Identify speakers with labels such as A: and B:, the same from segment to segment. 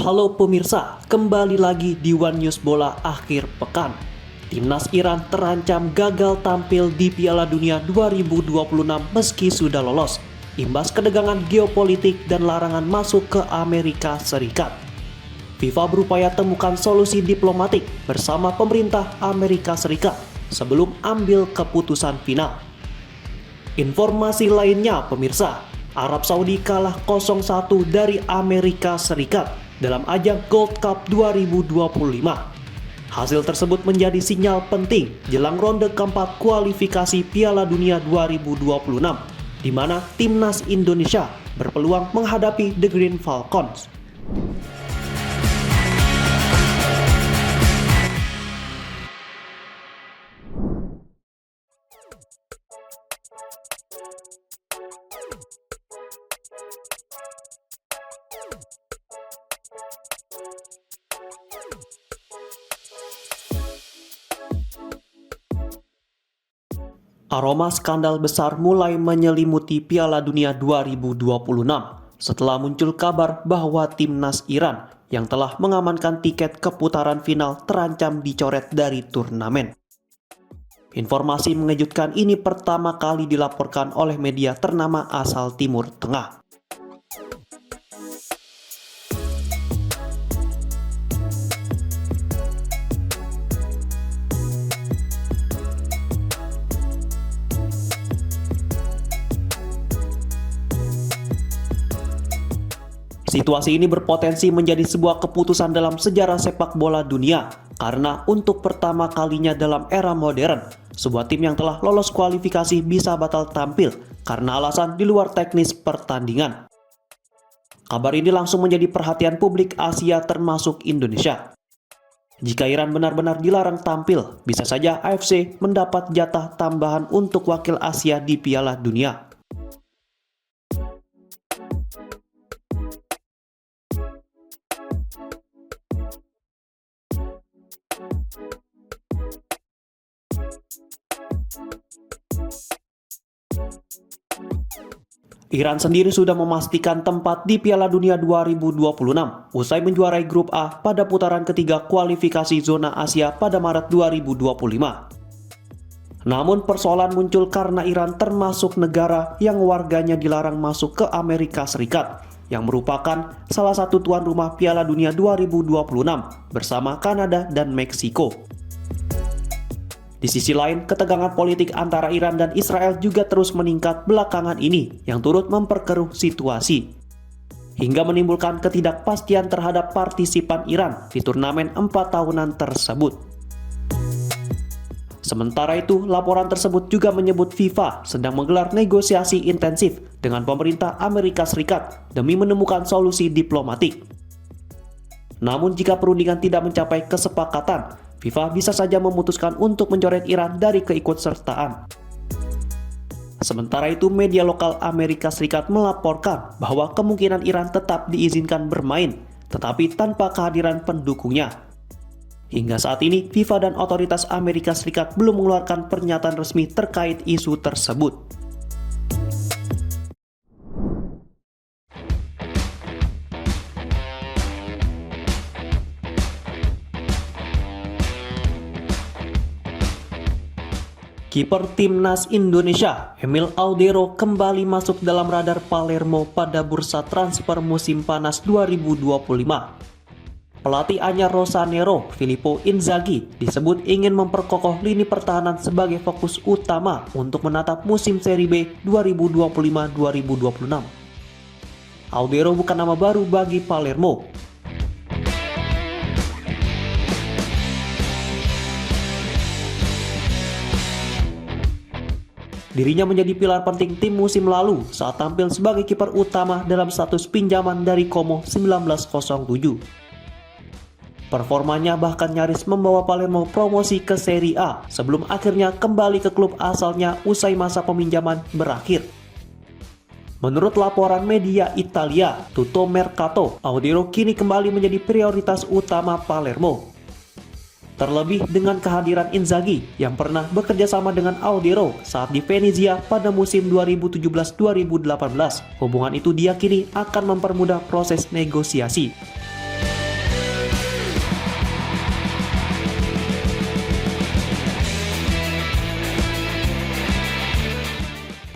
A: Halo pemirsa, kembali lagi di One News Bola akhir pekan. Timnas Iran terancam gagal tampil di Piala Dunia 2026 meski sudah lolos, imbas ketegangan geopolitik dan larangan masuk ke Amerika Serikat. FIFA berupaya temukan solusi diplomatik bersama pemerintah Amerika Serikat sebelum ambil keputusan final. Informasi lainnya pemirsa, Arab Saudi kalah 0-1 dari Amerika Serikat dalam ajang Gold Cup 2025. Hasil tersebut menjadi sinyal penting jelang ronde keempat kualifikasi Piala Dunia 2026, di mana timnas Indonesia berpeluang menghadapi The Green Falcons. Aroma skandal besar mulai menyelimuti Piala Dunia 2026 setelah muncul kabar bahwa timnas Iran yang telah mengamankan tiket ke putaran final terancam dicoret dari turnamen. Informasi mengejutkan ini pertama kali dilaporkan oleh media ternama asal Timur Tengah. Situasi ini berpotensi menjadi sebuah keputusan dalam sejarah sepak bola dunia karena untuk pertama kalinya dalam era modern, sebuah tim yang telah lolos kualifikasi bisa batal tampil karena alasan di luar teknis pertandingan. Kabar ini langsung menjadi perhatian publik Asia termasuk Indonesia. Jika Iran benar-benar dilarang tampil, bisa saja AFC mendapat jatah tambahan untuk wakil Asia di Piala Dunia. Iran sendiri sudah memastikan tempat di Piala Dunia 2026 usai menjuarai grup A pada putaran ketiga kualifikasi zona Asia pada Maret 2025. Namun persoalan muncul karena Iran termasuk negara yang warganya dilarang masuk ke Amerika Serikat yang merupakan salah satu tuan rumah Piala Dunia 2026 bersama Kanada dan Meksiko. Di sisi lain, ketegangan politik antara Iran dan Israel juga terus meningkat belakangan ini yang turut memperkeruh situasi, hingga menimbulkan ketidakpastian terhadap partisipan Iran di turnamen 4 tahunan tersebut. Sementara itu, laporan tersebut juga menyebut FIFA sedang menggelar negosiasi intensif dengan pemerintah Amerika Serikat demi menemukan solusi diplomatik. Namun jika perundingan tidak mencapai kesepakatan, FIFA bisa saja memutuskan untuk mencoret Iran dari keikutsertaan. Sementara itu, media lokal Amerika Serikat melaporkan bahwa kemungkinan Iran tetap diizinkan bermain, tetapi tanpa kehadiran pendukungnya. Hingga saat ini, FIFA dan otoritas Amerika Serikat belum mengeluarkan pernyataan resmi terkait isu tersebut. Kiper timnas Indonesia, Emil Audero kembali masuk dalam radar Palermo pada bursa transfer musim panas 2025. Pelatih anyar Rosanero, Filippo Inzaghi, disebut ingin memperkokoh lini pertahanan sebagai fokus utama untuk menatap musim Serie B 2025-2026. Audero bukan nama baru bagi Palermo. Dirinya menjadi pilar penting tim musim lalu saat tampil sebagai kiper utama dalam status pinjaman dari Como 1907. Performanya bahkan nyaris membawa Palermo promosi ke Serie A sebelum akhirnya kembali ke klub asalnya usai masa peminjaman berakhir. Menurut laporan media Italia, Tutto Mercato, Audero kini kembali menjadi prioritas utama Palermo. Terlebih dengan kehadiran Inzaghi yang pernah bekerja sama dengan Audero saat di Venezia pada musim 2017-2018. Hubungan itu diyakini akan mempermudah proses negosiasi.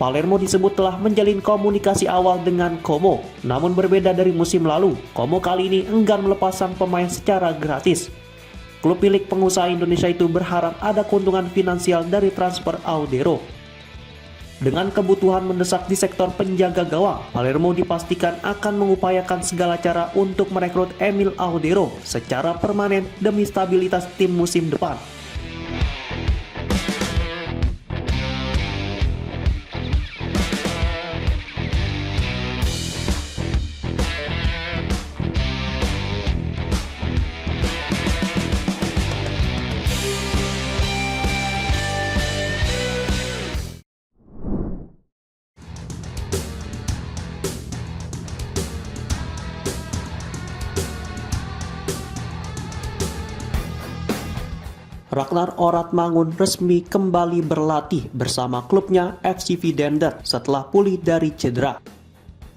A: Palermo disebut telah menjalin komunikasi awal dengan Como. Namun berbeda dari musim lalu, Como kali ini enggan melepas sang pemain secara gratis. Klub milik pengusaha Indonesia itu berharap ada keuntungan finansial dari transfer Audero. Dengan kebutuhan mendesak di sektor penjaga gawang, Palermo dipastikan akan mengupayakan segala cara untuk merekrut Emil Audero secara permanen demi stabilitas tim musim depan. Ragnar Oratmangun resmi kembali berlatih bersama klubnya FC Vidender setelah pulih dari cedera.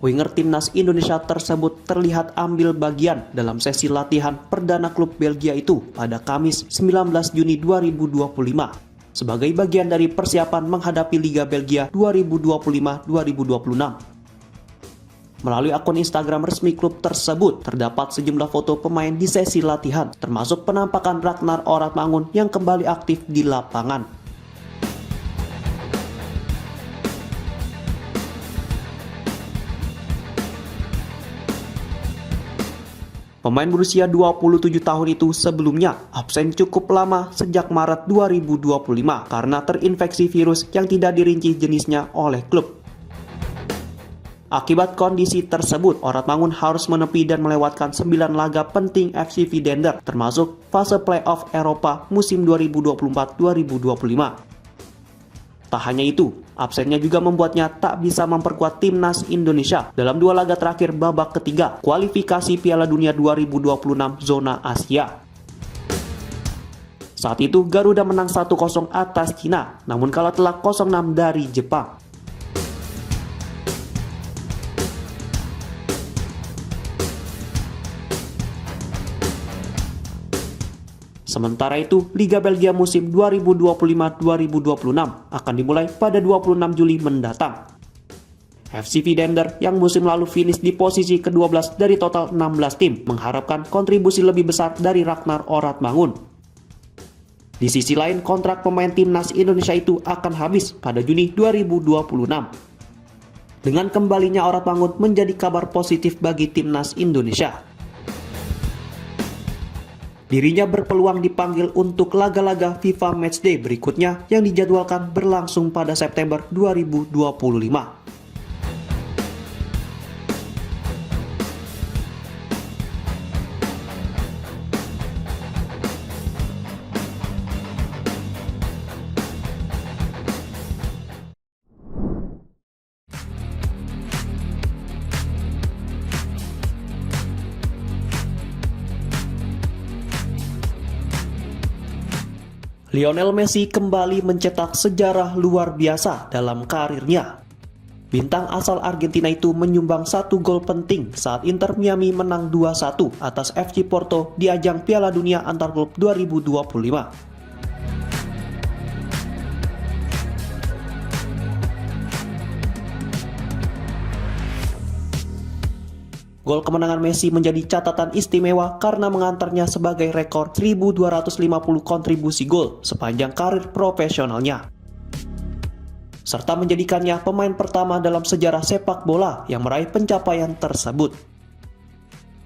A: Winger timnas Indonesia tersebut terlihat ambil bagian dalam sesi latihan perdana klub Belgia itu pada Kamis 19 Juni 2025 sebagai bagian dari persiapan menghadapi Liga Belgia 2025-2026. Melalui akun Instagram resmi klub tersebut, terdapat sejumlah foto pemain di sesi latihan, termasuk penampakan Ragnar Oratmangun yang kembali aktif di lapangan. Pemain berusia 27 tahun itu sebelumnya absen cukup lama sejak Maret 2025 karena terinfeksi virus yang tidak dirinci jenisnya oleh klub. Akibat kondisi tersebut, Oratmangun harus menepi dan melewatkan 9 laga penting FC Vidender, termasuk fase playoff Eropa musim 2024-2025. Tak hanya itu, absennya juga membuatnya tak bisa memperkuat timnas Indonesia dalam 2 laga terakhir babak ketiga kualifikasi Piala Dunia 2026 zona Asia. Saat itu Garuda menang 1-0 atas Cina, namun kalah telak 0-6 dari Jepang. Sementara itu, Liga Belgia musim 2025-2026 akan dimulai pada 26 Juli mendatang. FC Vidender yang musim lalu finish di posisi ke-12 dari total 16 tim mengharapkan kontribusi lebih besar dari Ragnar Oratmangun. Di sisi lain, kontrak pemain timnas Indonesia itu akan habis pada Juni 2026. Dengan kembalinya Oratmangun menjadi kabar positif bagi timnas Indonesia. Dirinya berpeluang dipanggil untuk laga-laga FIFA Matchday berikutnya yang dijadwalkan berlangsung pada September 2025. Lionel Messi kembali mencetak sejarah luar biasa dalam karirnya. Bintang asal Argentina itu menyumbang 1 gol penting saat Inter Miami menang 2-1 atas FC Porto di ajang Piala Dunia Antarklub 2025. Gol kemenangan Messi menjadi catatan istimewa karena mengantarnya sebagai rekor 1.250 kontribusi gol sepanjang karir profesionalnya. Serta menjadikannya pemain pertama dalam sejarah sepak bola yang meraih pencapaian tersebut.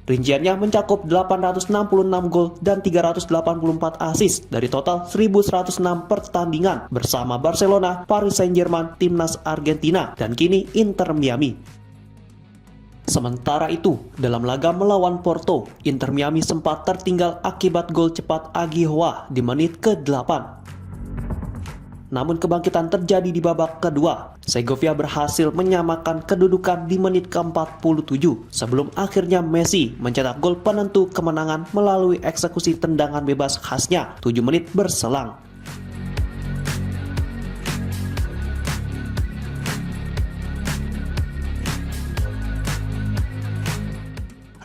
A: Rinciannya mencakup 866 gol dan 384 assist dari total 1.106 pertandingan bersama Barcelona, Paris Saint-Germain, Timnas Argentina, dan kini Inter Miami. Sementara itu, dalam laga melawan Porto, Inter Miami sempat tertinggal akibat gol cepat Aguijoa di menit ke-8. Namun kebangkitan terjadi di babak kedua. Segovia berhasil menyamakan kedudukan di menit ke-47 sebelum akhirnya Messi mencetak gol penentu kemenangan melalui eksekusi tendangan bebas khasnya 7 menit berselang.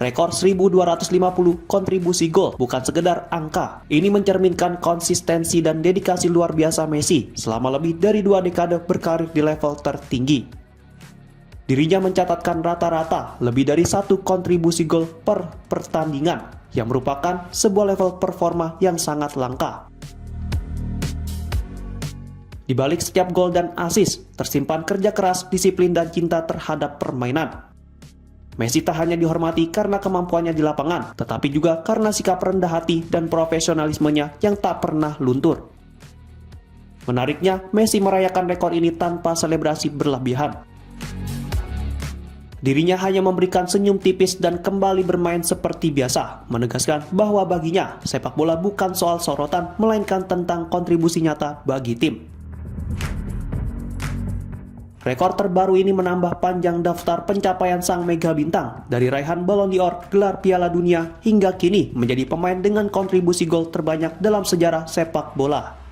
A: rekor 1.250 kontribusi gol bukan sekedar angka. Ini mencerminkan konsistensi dan dedikasi luar biasa Messi selama lebih dari 2 dekade berkarir di level tertinggi. Dirinya mencatatkan rata-rata lebih dari 1 kontribusi gol per pertandingan, yang merupakan sebuah level performa yang sangat langka. Di balik setiap gol dan assist, tersimpan kerja keras, disiplin, dan cinta terhadap permainan. Messi tak hanya dihormati karena kemampuannya di lapangan, tetapi juga karena sikap rendah hati dan profesionalismenya yang tak pernah luntur. Menariknya, Messi merayakan rekor ini tanpa selebrasi berlebihan. Dirinya hanya memberikan senyum tipis dan kembali bermain seperti biasa, menegaskan bahwa baginya sepak bola bukan soal sorotan, melainkan tentang kontribusi nyata bagi tim. Rekor terbaru ini menambah panjang daftar pencapaian sang mega bintang, dari raihan Ballon d'Or, gelar Piala Dunia, hingga kini menjadi pemain dengan kontribusi gol terbanyak dalam sejarah sepak bola.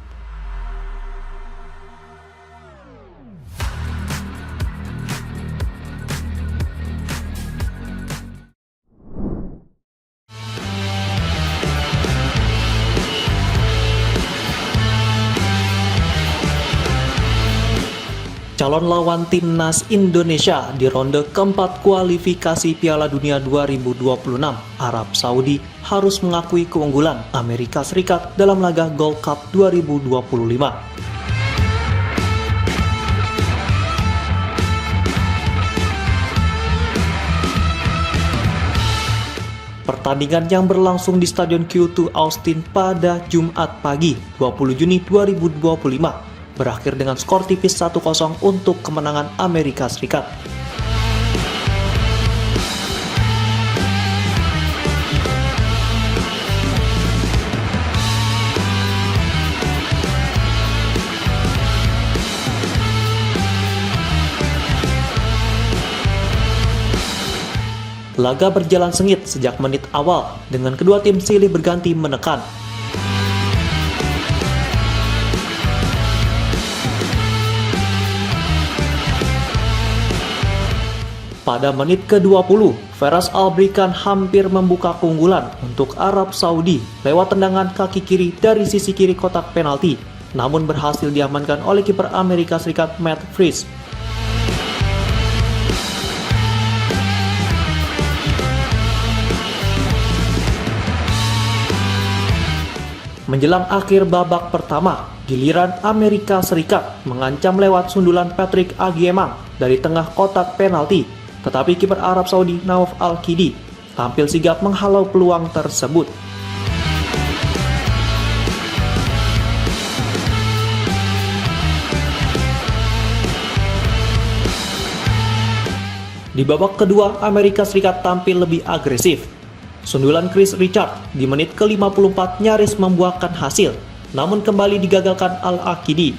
A: Calon lawan timnas Indonesia di ronde keempat kualifikasi Piala Dunia 2026, Arab Saudi harus mengakui keunggulan Amerika Serikat dalam laga Gold Cup 2025. Pertandingan yang berlangsung di Stadion Q2 Austin pada Jumat pagi 20 Juni 2025 berakhir dengan skor tipis 1-0 untuk kemenangan Amerika Serikat. Laga berjalan sengit sejak menit awal, dengan kedua tim silih berganti menekan. Pada menit ke-20, Faraz Albrikan hampir membuka keunggulan untuk Arab Saudi lewat tendangan kaki kiri dari sisi kiri kotak penalti, namun berhasil diamankan oleh kiper Amerika Serikat Matt Freese. Menjelang akhir babak pertama, giliran Amerika Serikat mengancam lewat sundulan Patrick Agyemang dari tengah kotak penalti. Tetapi kiper Arab Saudi Nauf Al-Kidi tampil sigap menghalau peluang tersebut. Di babak kedua, Amerika Serikat tampil lebih agresif. Sundulan Chris Richard di menit ke-54 nyaris membuahkan hasil, namun kembali digagalkan Al-Akidi.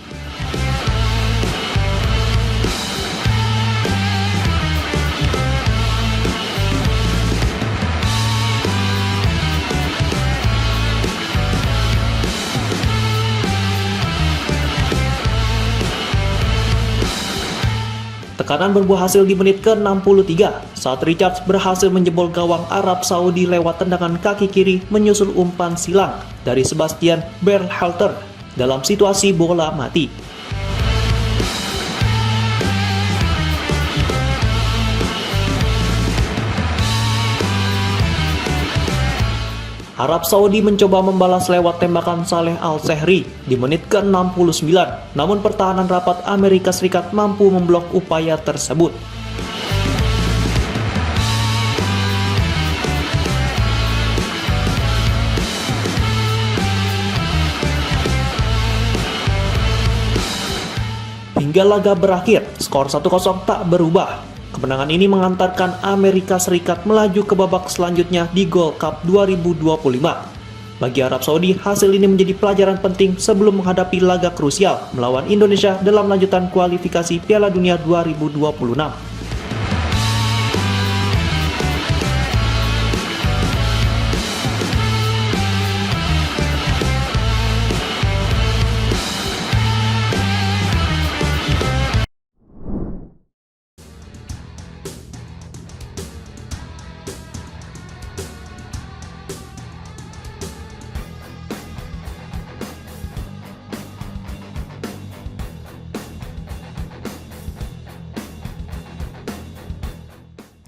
A: Tekanan berbuah hasil di menit ke-63 saat Richards berhasil menjebol gawang Arab Saudi lewat tendangan kaki kiri menyusul umpan silang dari Sebastian Berhalter dalam situasi bola mati. Arab Saudi mencoba membalas lewat tembakan Saleh Al-Sehri di menit ke-69, namun pertahanan rapat Amerika Serikat mampu memblok upaya tersebut. Hingga laga berakhir, skor 1-0 tak berubah. Kemenangan ini mengantarkan Amerika Serikat melaju ke babak selanjutnya di Gold Cup 2025. Bagi Arab Saudi, hasil ini menjadi pelajaran penting sebelum menghadapi laga krusial melawan Indonesia dalam lanjutan kualifikasi Piala Dunia 2026.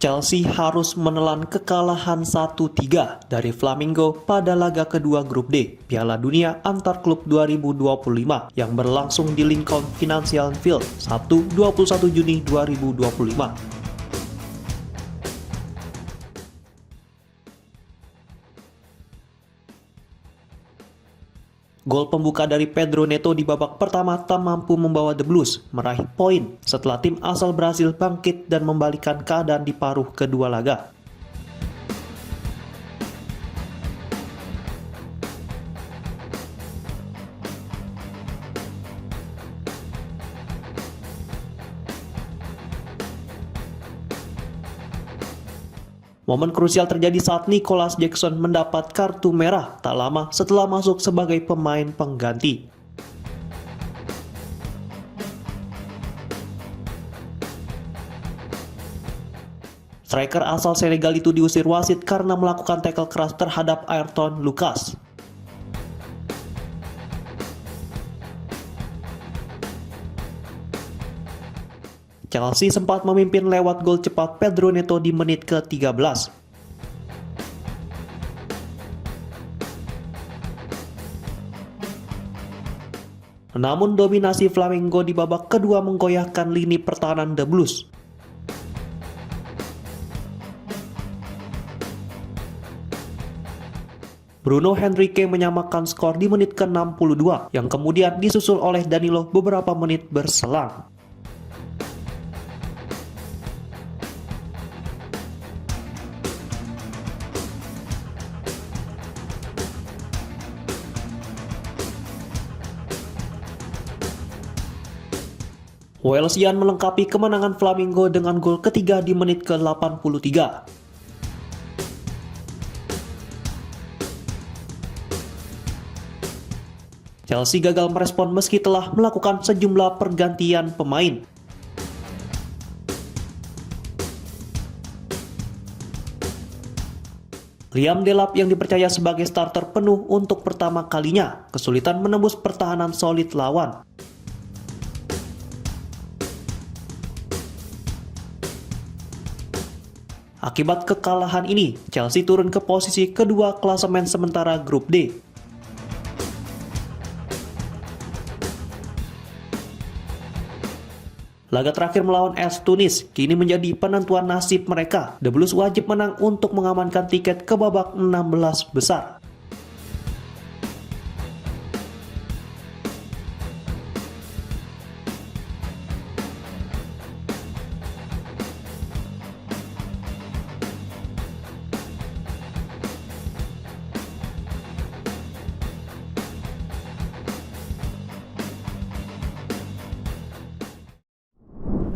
A: Chelsea harus menelan kekalahan 1-3 dari Flamengo pada laga kedua grup D Piala Dunia Antar Klub 2025 yang berlangsung di Lincoln Financial Field Sabtu 21 Juni 2025. Gol pembuka dari Pedro Neto di babak pertama tak mampu membawa The Blues meraih poin setelah tim asal Brasil bangkit dan membalikan keadaan di paruh kedua laga. Momen krusial terjadi saat Nicholas Jackson mendapat kartu merah tak lama setelah masuk sebagai pemain pengganti. Striker asal Senegal itu diusir wasit karena melakukan tackle keras terhadap Ayrton Lucas. Chelsea sempat memimpin lewat gol cepat Pedro Neto di menit ke-13. Namun dominasi Flamengo di babak kedua menggoyahkan lini pertahanan The Blues. Bruno Henrique menyamakan skor di menit ke-62 yang kemudian disusul oleh Danilo beberapa menit berselang. Walesian melengkapi kemenangan Flamengo dengan gol ketiga di menit ke-83. Chelsea gagal merespon meski telah melakukan sejumlah pergantian pemain. Liam Delap yang dipercaya sebagai starter penuh untuk pertama kalinya kesulitan menembus pertahanan solid lawan. Akibat kekalahan ini, Chelsea turun ke posisi kedua klasemen sementara grup D. Laga terakhir melawan AS Tunis kini menjadi penentuan nasib mereka. The Blues wajib menang untuk mengamankan tiket ke babak 16 besar.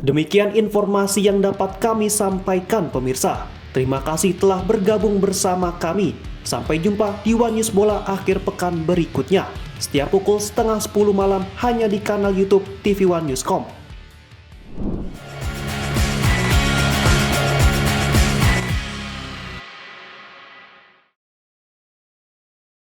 A: Demikian informasi yang dapat kami sampaikan pemirsa. Terima kasih telah bergabung bersama kami. Sampai jumpa di One News Bola akhir pekan berikutnya. Setiap pukul 9:30 malam hanya di kanal YouTube TV One Newscom.